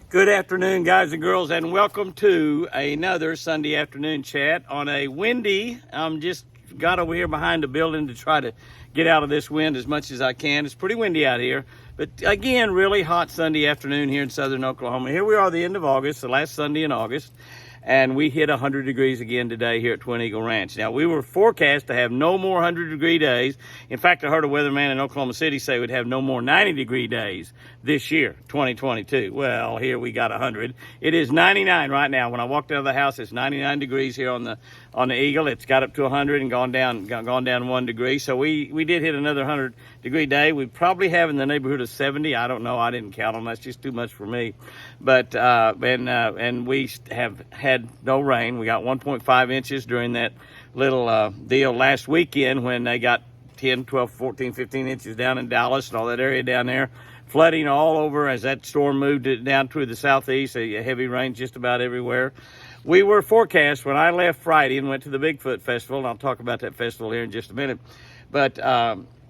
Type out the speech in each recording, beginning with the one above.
Good afternoon, guys and girls, and welcome to another Sunday afternoon chat on a windy. I'm just got over here behind the building to try to get out of this wind as much as I can. It's pretty windy out here, but again, really hot Sunday afternoon here in southern Oklahoma. Here we are, the end of August, the last Sunday in August, and we hit 100 degrees again today here at Twin Eagle Ranch. Now, we were forecast to have no more 100-degree days. In fact, I heard a weatherman in Oklahoma City say we'd have no more 90-degree days this year, 2022. Well, here we got 100. It is 99 right now. When I walked out of the house, it's 99 degrees here on the Eagle. It's got up to 100 and gone down 1 degree. So we did hit another 100-degree day. We probably have in the neighborhood of 70. I don't know. I didn't count them. That's just too much for me. But and we have had no rain. We got 1.5 inches during that little deal last weekend when they got 10, 12, 14, 15 inches down in Dallas and all that area down there. Flooding all over as that storm moved it down to the southeast, a heavy rain just about everywhere. We were forecast when I left Friday and went to the Bigfoot Festival, and I'll talk about that festival here in just a minute, but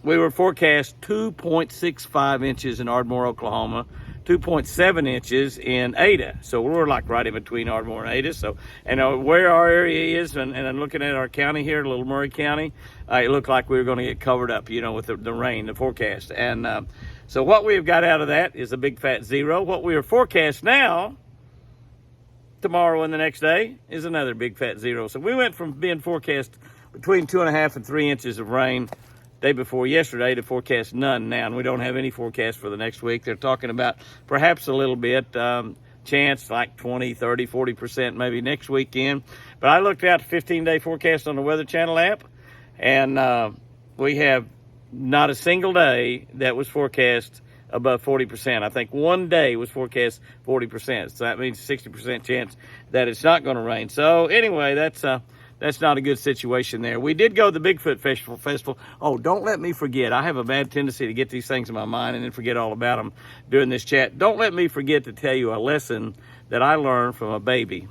we were forecast 2.65 inches in Ardmore, Oklahoma, 2.7 inches in Ada. So we're like right in between Ardmore and Ada. So, and where our area is, and I'm looking at our county here, Little Murray County, it looked like we were going to get covered up, with the rain, the forecast. And so what we've got out of that is a big fat zero. What we are forecast now, tomorrow and the next day, is another big fat zero. So we went from being forecast between 2.5 and 3 inches of rain day before yesterday to forecast none now, and we don't have any forecast for the next week. They're talking about perhaps a little bit, chance like 20, 30, 40% maybe next weekend. But I looked at the 15-day forecast on the Weather Channel app, and we have not a single day that was forecast above 40%. I think one day was forecast 40%. So that means 60% chance that it's not going to rain. So anyway, that's not a good situation there. We did go to the Bigfoot Festival. Oh, don't let me forget. I have a bad tendency to get these things in my mind and then forget all about them during this chat. Don't let me forget to tell you a lesson that I learned from a baby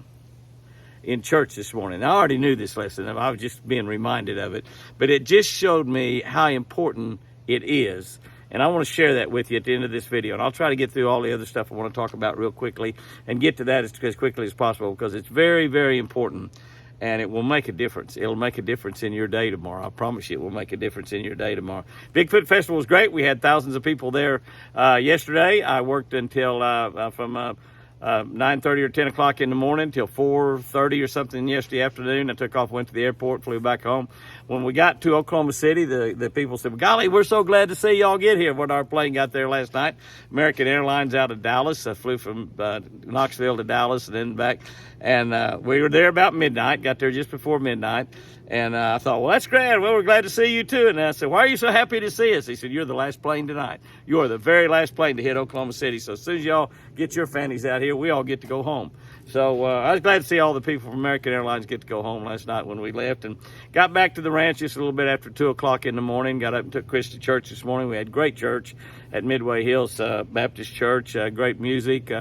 in church this morning. I already knew this lesson. I was just being reminded of it. But it just showed me how important it is. And I want to share that with you at the end of this video. And I'll try to get through all the other stuff I want to talk about real quickly and get to that as quickly as possible, because it's very, very important. And it will make a difference. It'll make a difference in your day tomorrow. I promise you it will make a difference in your day tomorrow. Bigfoot Festival was great. We had thousands of people there yesterday. I worked until from 9:30 or 10 o'clock in the morning till 4:30 or something yesterday afternoon. I took off, went to the airport, flew back home. When we got to Oklahoma City, the people said, golly, we're so glad to see y'all get here. When our plane got there last night, American Airlines out of Dallas. I flew from Knoxville to Dallas and then back. And we were there about midnight, got there just before midnight. And I thought, well, that's great. Well, we're glad to see you too. And I said, why are you so happy to see us? He said, you're the last plane tonight. You are the very last plane to hit Oklahoma City. So as soon as y'all get your fannies out here, we all get to go home. So I was glad to see all the people from American Airlines get to go home last night when we left, and got back to the ranch just a little bit after 2 o'clock in the morning. Got up and took Chris to church this morning. We had great church at Midway Hills Baptist Church. Great music,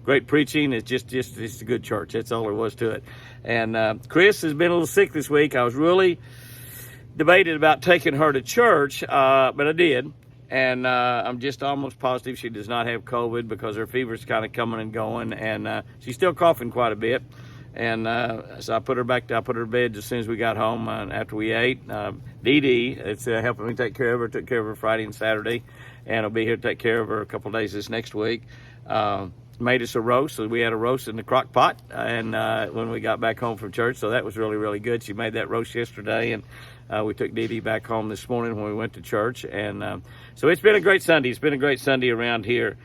great preaching. It's just a good church. That's all there was to it. And Chris has been a little sick this week. I was really debated about taking her to church, but I did. And I'm just almost positive she does not have COVID, because her fever's kind of coming and going, and she's still coughing quite a bit. And so I put her to bed as soon as we got home after we ate. Dee Dee, it's helping me take care of her. Took care of her Friday and Saturday, and I'll be here to take care of her a couple of days this next week. Made us a roast, so we had a roast in the crock pot, and when we got back home from church, so that was really, really good. She made that roast yesterday, and we took Dee Dee back home this morning when we went to church. And so it's been a great Sunday. It's been a great Sunday around here.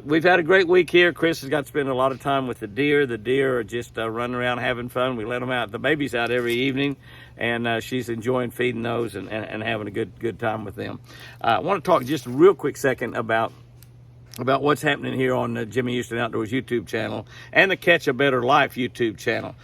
We've had a great week here. Chris has got to spend a lot of time with the deer. The deer are just running around having fun. We let them out. The baby's out every evening, and she's enjoying feeding those and having a good time with them. I want to talk just a real quick second about what's happening here on the Jimmy Houston Outdoors YouTube channel and the Catch a Better Life YouTube channel.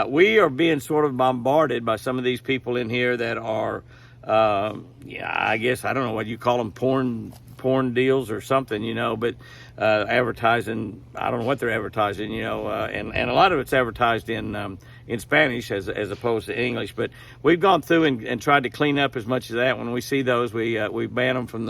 We are being sort of bombarded by some of these people in here that are, I guess, I don't know what you call them, porn deals or something, but advertising, I don't know what they're advertising, and a lot of it's advertised in Spanish as opposed to English. But we've gone through and tried to clean up as much of that. When we see those, we ban them from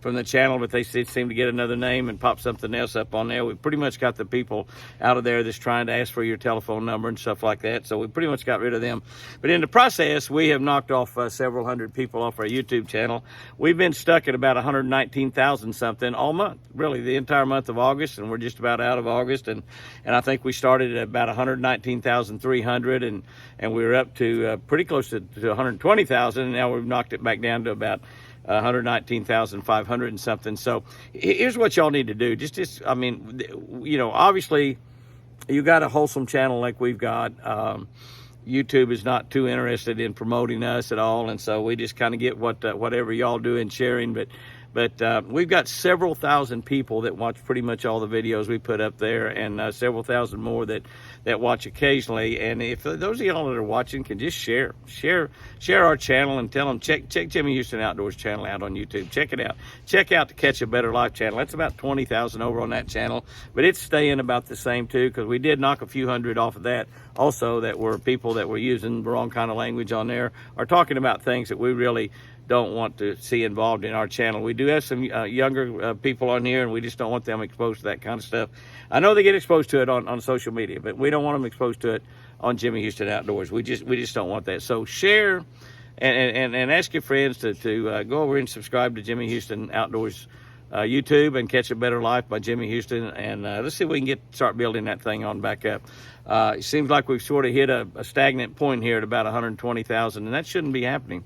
from the channel, but they seem to get another name and pop something else up on there. We pretty much got the people out of there that's trying to ask for your telephone number and stuff like that, so we pretty much got rid of them. But in the process, we have knocked off several hundred people off our YouTube channel. We've been stuck at about 119,000 something all month, really the entire month of August, and we're just about out of August, and I think we started at about 119,300, and we were up to pretty close to 120,000, and now we've knocked it back down to about 119,500 and something. So here's what y'all need to do. Just I mean, you know, obviously you got a wholesome channel like we've got. YouTube is not too interested in promoting us at all, and so we just kind of get whatever y'all do in sharing. But we've got several thousand people that watch pretty much all the videos we put up there, and several thousand more that watch occasionally. And if those of y'all that are watching can just share our channel and tell them, check Jimmy Houston Outdoors channel out on YouTube. Check it out. Check out the Catch a Better Life channel. That's about 20,000 over on that channel, but it's staying about the same too, because we did knock a few hundred off of that also, that were people that were using the wrong kind of language on there, or talking about things that we really don't want to see involved in our channel. We do have some younger people on here, and we just don't want them exposed to that kind of stuff. I know they get exposed to it on social media, but we don't want them exposed to it on Jimmy Houston Outdoors. We just don't want that. So share and ask your friends to go over and subscribe to Jimmy Houston Outdoors YouTube and Catch a Better Life by Jimmy Houston, and let's see if we can start building that thing on back up. It seems like we've sort of hit a stagnant point here at about 120,000, and that shouldn't be happening.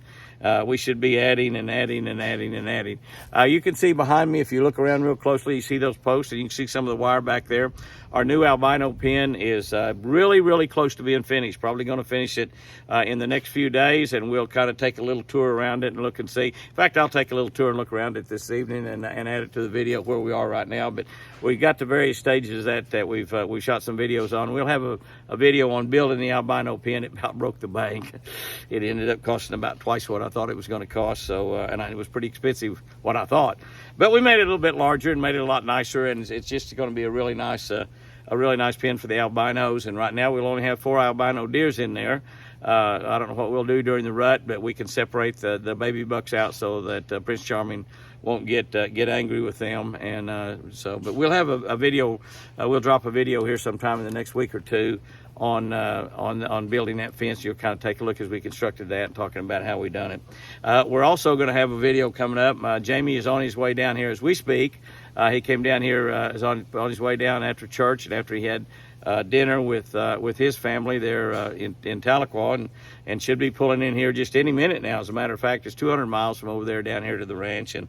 We should be adding and adding and adding and adding. You can see behind me, if you look around real closely, you see those posts, and you can see some of the wire back there. Our new albino pen is really, really close to being finished. Probably going to finish it in the next few days, and we'll kind of take a little tour around it and look and see. In fact, I'll take a little tour and look around it this evening and add it to the video where we are right now. But we got the various stages that we've shot some videos on. We'll have a video on building the albino pen. It about broke the bank. It ended up costing about twice what I thought it was going to cost. So, it was pretty expensive, what I thought. But we made it a little bit larger and made it a lot nicer, and it's just going to be a really nice pen for the albinos. And right now we'll only have 4 albino deers in there. I don't know what we'll do during the rut, but we can separate the baby bucks out so that Prince Charming won't get angry with them. And but we'll have a video. We'll drop a video here sometime in the next week or two on building that fence. You'll kind of take a look as we constructed that and talking about how we done it. We're also going to have a video coming up. Jamie is on his way down here as we speak. He came down here, is on his way down after church, and after he had dinner with his family there in Tahlequah, and should be pulling in here just any minute now. As a matter of fact, it's 200 miles from over there down here to the ranch, and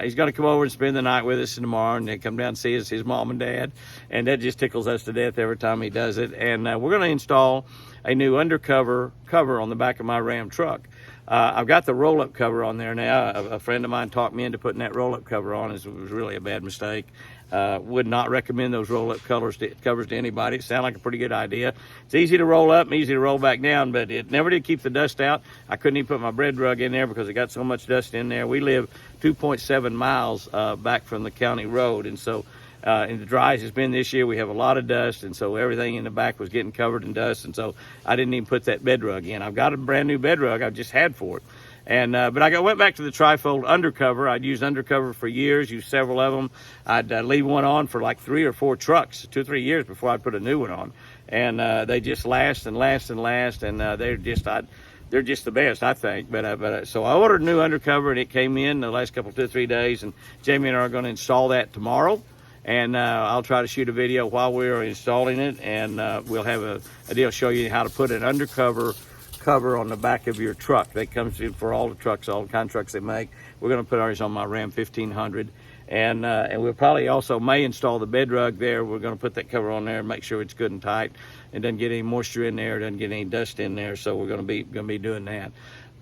he's going to come over and spend the night with us tomorrow, and then come down and see his mom and dad, and that just tickles us to death every time he does it. And we're going to install a new Undercover cover on the back of my Ram truck. I've got the roll-up cover on there now. A friend of mine talked me into putting that roll-up cover on. It was really a bad mistake. Would not recommend those roll-up covers to anybody. It sounded like a pretty good idea. It's easy to roll up and easy to roll back down, but it never did keep the dust out. I couldn't even put my bread rug in there because it got so much dust in there. We live 2.7 miles back from the county road, and so in the dry as it's been this year, we have a lot of dust, and so everything in the back was getting covered in dust, and so I didn't even put that bed rug in. I've got a brand new bed rug I've just had for it. And but I went back to the trifold Undercover. I'd used Undercover for years, used several of them. I'd leave one on for like 3 or 4 trucks, 2 or 3 years before I'd put a new one on. And they just last and last and last, and they're just the best, I think. But so I ordered a new Undercover, and it came in the last 2 or 3 days, and Jamie and I are going to install that tomorrow. And I'll try to shoot a video while we're installing it, and we'll have a deal show you how to put an Undercover cover on the back of your truck. That comes in for all the trucks, all the kind of trucks they make. We're going to put ours on my Ram 1500, and we'll probably also may install the bed rug there. We're going to put that cover on there and make sure it's good and tight, and doesn't get any moisture in there, doesn't get any dust in there. So we're going to be doing that,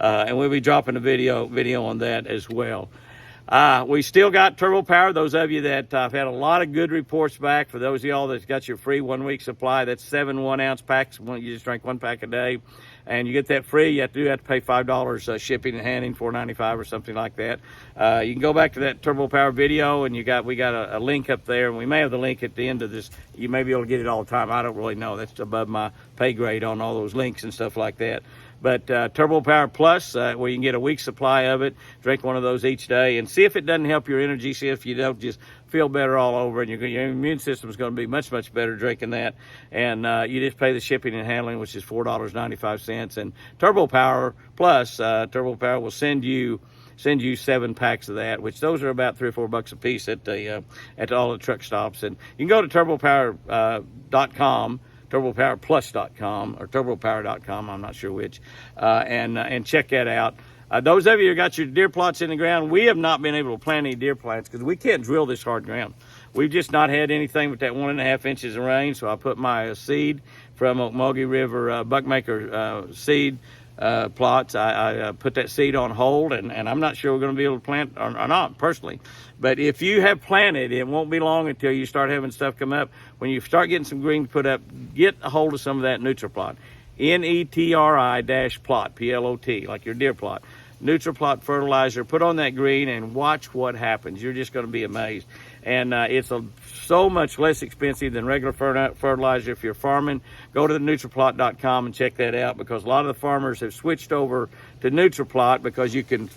and we'll be dropping a video on that as well. We still got TurboPower. Those of you that I've had a lot of good reports back. For those of y'all that's got your free 1-week supply, that's 7 1-ounce packs. You just drink 1 pack a day, and you get that free. You have to pay $5 shipping and handling, $4.95 or something like that. You can go back to that TurboPower video, and we got a link up there, and we may have the link at the end of this. You may be able to get it all the time. I don't really know. That's above my pay grade on all those links and stuff like that. But TurboPower Plus, where you can get a week's supply of it, drink one of those each day, and see if it doesn't help your energy, see if you don't just feel better all over, and your immune system is going to be much, much better drinking that. And you just pay the shipping and handling, which is $4.95. And TurboPower Plus, TurboPower will send you 7 packs of that, which those are about $3 or $4 a piece at all the truck stops. And you can go to turbopower.com, turbopowerplus.com, or turbopower.com, I'm not sure which, and check that out. Those of you who got your deer plots in the ground, we have not been able to plant any deer plants because we can't drill this hard ground. We've just not had anything but that 1.5 inches of rain, so I put my seed from Okmulgee River Buckmaker seed plots. I put that seed on hold, and I'm not sure we're going to be able to plant or not, personally. But if you have planted, it won't be long until you start having stuff come up. When you start getting some green put up, get a hold of some of that Nutri-Plot. Netri-plot, P-L-O-T, like your deer plot. Nutri-Plot fertilizer, put on that green and watch what happens. You're just going to be amazed. And it's so much less expensive than regular fertilizer. If you're farming, go to the Nutri-Plot.com and check that out, because a lot of the farmers have switched over to Nutri-Plot because you can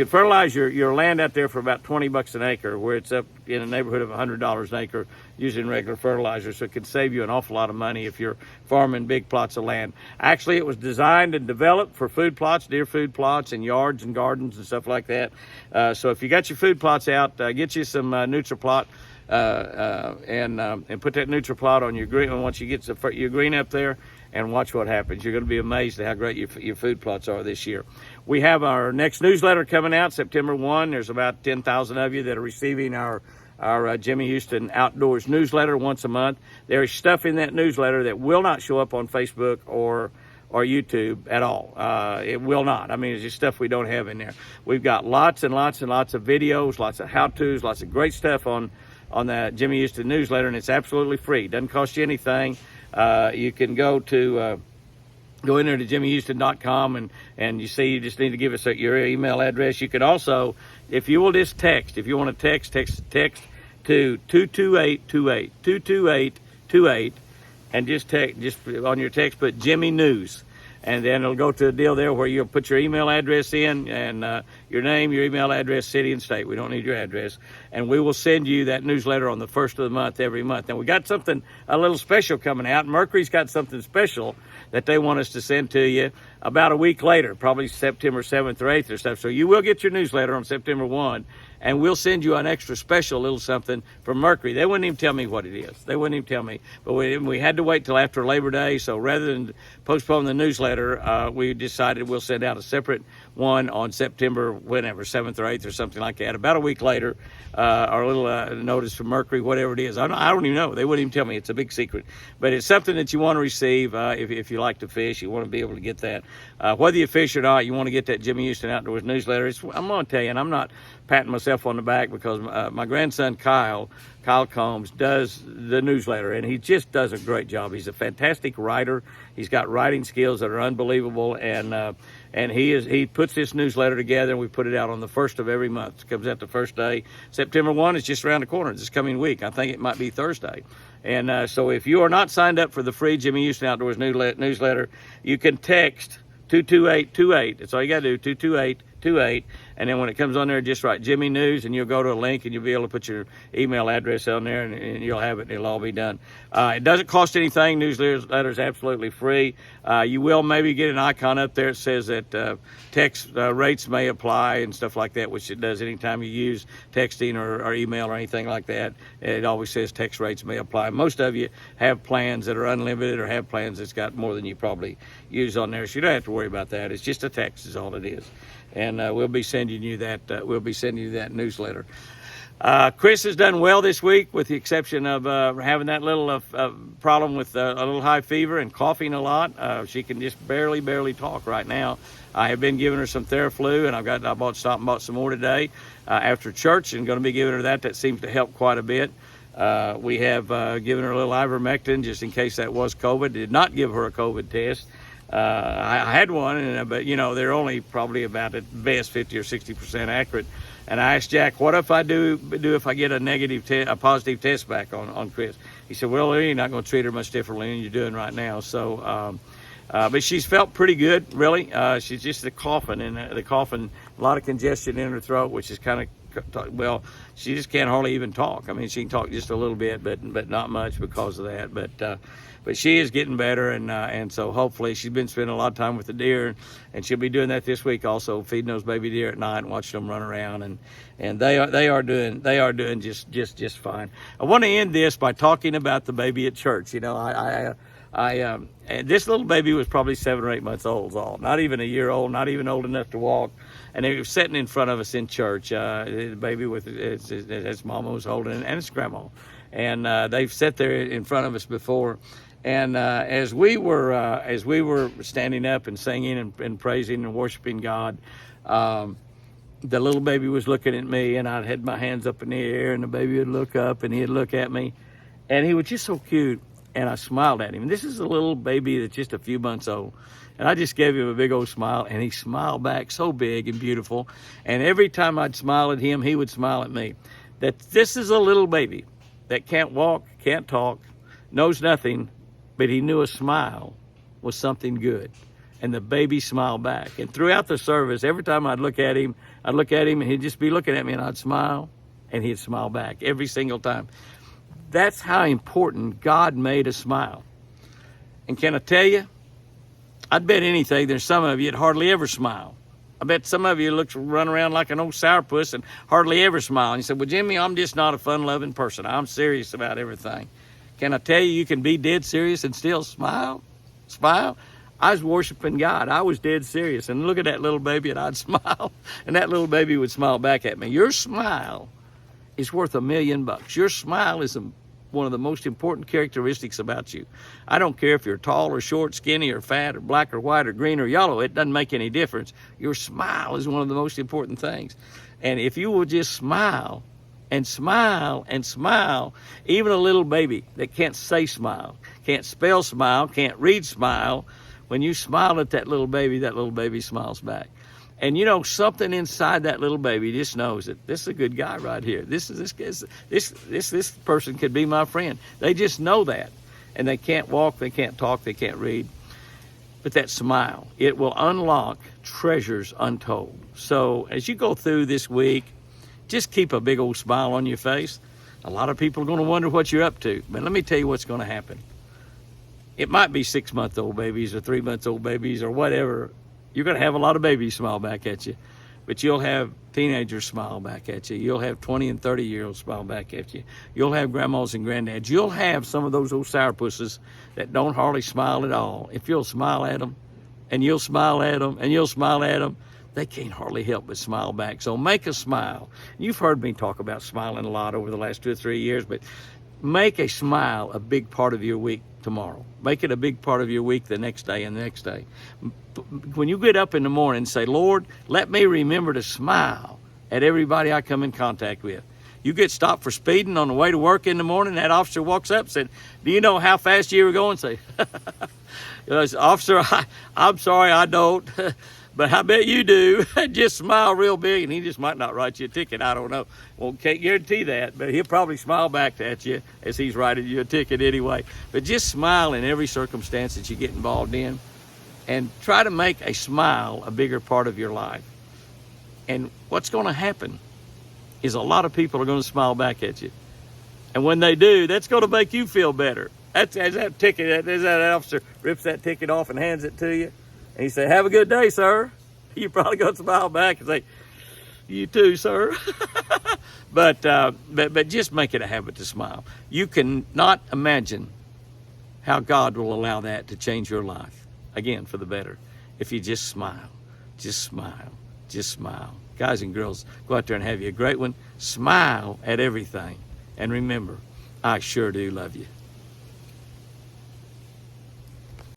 fertilize your land out there for about $20 an acre, where it's up in a neighborhood of $100 an acre using regular fertilizer. So it can save you an awful lot of money if you're farming big plots of land. Actually, it was designed and developed for food plots, deer food plots, and yards and gardens and stuff like that. So if you got your food plots out, get you some Nutri-Plot and put that Nutri-Plot on your green. And once you get your green up there, and watch what happens. You're going to be amazed at how great your food plots are this year. We have our next newsletter coming out September 1. There's about 10,000 of you that are receiving our Jimmy Houston Outdoors newsletter once a month. There is stuff in that newsletter that will not show up on Facebook or YouTube at all. It will not. I mean, it's just stuff we don't have in there. We've got lots and lots and lots of videos, lots of how-tos, lots of great stuff on the Jimmy Houston newsletter, and it's absolutely free. It doesn't cost you anything. You can go in there to jimmyhouston.com and you see you just need to give us your email address. You can also, if you will just text, if you want to text to 22828, and just on your text put Jimmy News. And then it'll go to a deal there where you'll put your email address in and your name, your email address, city, and state. We don't need your address. And we will send you that newsletter on the first of the month every month. And we got something, a little special coming out. Mercury's got something special that they want us to send to you about a week later, probably September 7th or 8th or stuff. So you will get your newsletter on September 1. And we'll send you an extra special little something from Mercury. They wouldn't even tell me what it is. They wouldn't even tell me. But we had to wait till after Labor Day. So rather than postpone the newsletter, we decided we'll send out a separate one on September, whenever, 7th or 8th or something like that. About a week later, or a little notice from Mercury, whatever it is. I don't even know. They wouldn't even tell me. It's a big secret. But it's something that you want to receive if you like to fish. You want to be able to get that. Whether you fish or not, you want to get that Jimmy Houston Outdoors newsletter. I'm going to tell you, and I'm not patting myself on the back, because my grandson Kyle Combs does the newsletter, and he just does a great job. He's a fantastic writer. He's got writing skills that are unbelievable, and he puts this newsletter together, and we put it out on the first of every month. It comes out the first day. September 1 is just around the corner this coming week. I think it might be Thursday. And so if you are not signed up for the free Jimmy Houston Outdoors newsletter, you can text 22828. That's all you got to do, 22828. And then when it comes on there, just write Jimmy News, and you'll go to a link, and you'll be able to put your email address on there, and you'll have it, and it'll all be done. It doesn't cost anything. Newsletter is absolutely free. You will maybe get an icon up there that says that text rates may apply and stuff like that, which it does anytime you use texting or email or anything like that. It always says text rates may apply. Most of you have plans that are unlimited, or have plans that's got more than you probably use on there, so you don't have to worry about that. It's just a text is all it is. And we'll be sending you that. Newsletter. Chris has done well this week, with the exception of having that little problem with a little high fever and coughing a lot. She can just barely talk right now. I have been giving her some Theraflu, and I stopped and bought some more today after church, and going to be giving her that. That seems to help quite a bit. We have given her a little ivermectin just in case that was COVID. Did not give her a COVID test. I had one, but they're only probably about at best 50 or 60% accurate. And I asked Jack, what if I do if I get a positive test back on Chris? He said, well, you're not going to treat her much differently than you're doing right now. So But she's felt pretty good, really. She's just the coughing, a lot of congestion in her throat, which is kind of, well, she just can't hardly even talk. I mean, she can talk just a little bit, but not much because of that. But she is getting better, and so hopefully she's been spending a lot of time with the deer, and she'll be doing that this week also, feeding those baby deer at night and watching them run around, and they are doing just fine. I want to end this by talking about the baby at church. You know, and this little baby was probably 7 or 8 months old, not even a year old, not even old enough to walk. And they were sitting in front of us in church. The baby with its mama was holding it, and its grandma. And they've sat there in front of us before. And as we were standing up and singing and praising and worshiping God, the little baby was looking at me, and I had my hands up in the air, and the baby would look up, and he'd look at me, and he was just so cute. And I smiled at him. And this is a little baby that's just a few months old. And I just gave him a big old smile, and he smiled back so big and beautiful. And every time I'd smile at him, he would smile at me. That this is a little baby that can't walk, can't talk, knows nothing, but he knew a smile was something good. And the baby smiled back. And throughout the service, every time I'd look at him, and he'd just be looking at me, and I'd smile, and he'd smile back every single time. That's how important God made a smile. And can I tell you, I'd bet anything there's some of you that hardly ever smile. I bet some of you run around like an old sourpuss and hardly ever smile. And you say, well, Jimmy, I'm just not a fun-loving person. I'm serious about everything. Can I tell you, you can be dead serious and still smile? Smile? I was worshiping God. I was dead serious. And look at that little baby, and I'd smile. And that little baby would smile back at me. Your smile is worth $1 million. Your smile is one of the most important characteristics about you. I don't care if you're tall or short, skinny or fat or black or white or green or yellow. It doesn't make any difference. Your smile is one of the most important things. And if you will just smile and smile and smile, even a little baby that can't say smile, can't spell smile, can't read smile, when you smile at that little baby smiles back. And you know, something inside that little baby just knows that this is a good guy right here. This person could be my friend. They just know that. And they can't walk, they can't talk, they can't read. But that smile, it will unlock treasures untold. So as you go through this week, just keep a big old smile on your face. A lot of people are going to wonder what you're up to. But let me tell you what's going to happen. It might be 6-month-old babies or 3-month-old babies or whatever. You're going to have a lot of babies smile back at you, but you'll have teenagers smile back at you. You'll have 20 and 30-year-olds smile back at you. You'll have grandmas and granddads. You'll have some of those old sourpusses that don't hardly smile at all. If you'll smile at them, and you'll smile at them, and you'll smile at them, they can't hardly help but smile back. So make a smile. You've heard me talk about smiling a lot over the last 2 or 3 years, but make a smile a big part of your week tomorrow. Make it a big part of your week the next day and the next day. When you get up in the morning, say, Lord, let me remember to smile at everybody I come in contact with. You get stopped for speeding on the way to work in the morning, that officer walks up and said, do you know how fast you were going? Say, officer, I'm sorry, I don't. But I bet you do. Just smile real big, and he just might not write you a ticket. I don't know. Well, can't guarantee that, but he'll probably smile back at you as he's writing you a ticket anyway. But just smile in every circumstance that you get involved in, and try to make a smile a bigger part of your life. And what's going to happen is a lot of people are going to smile back at you. And when they do, that's going to make you feel better. As that officer rips that ticket off and hands it to you, and he said, have a good day, sir. You probably going to smile back and say, you too, sir. But just make it a habit to smile. You can not imagine how God will allow that to change your life, again, for the better, if you just smile, just smile, just smile. Guys and girls, go out there and have you a great one. Smile at everything. And remember, I sure do love you.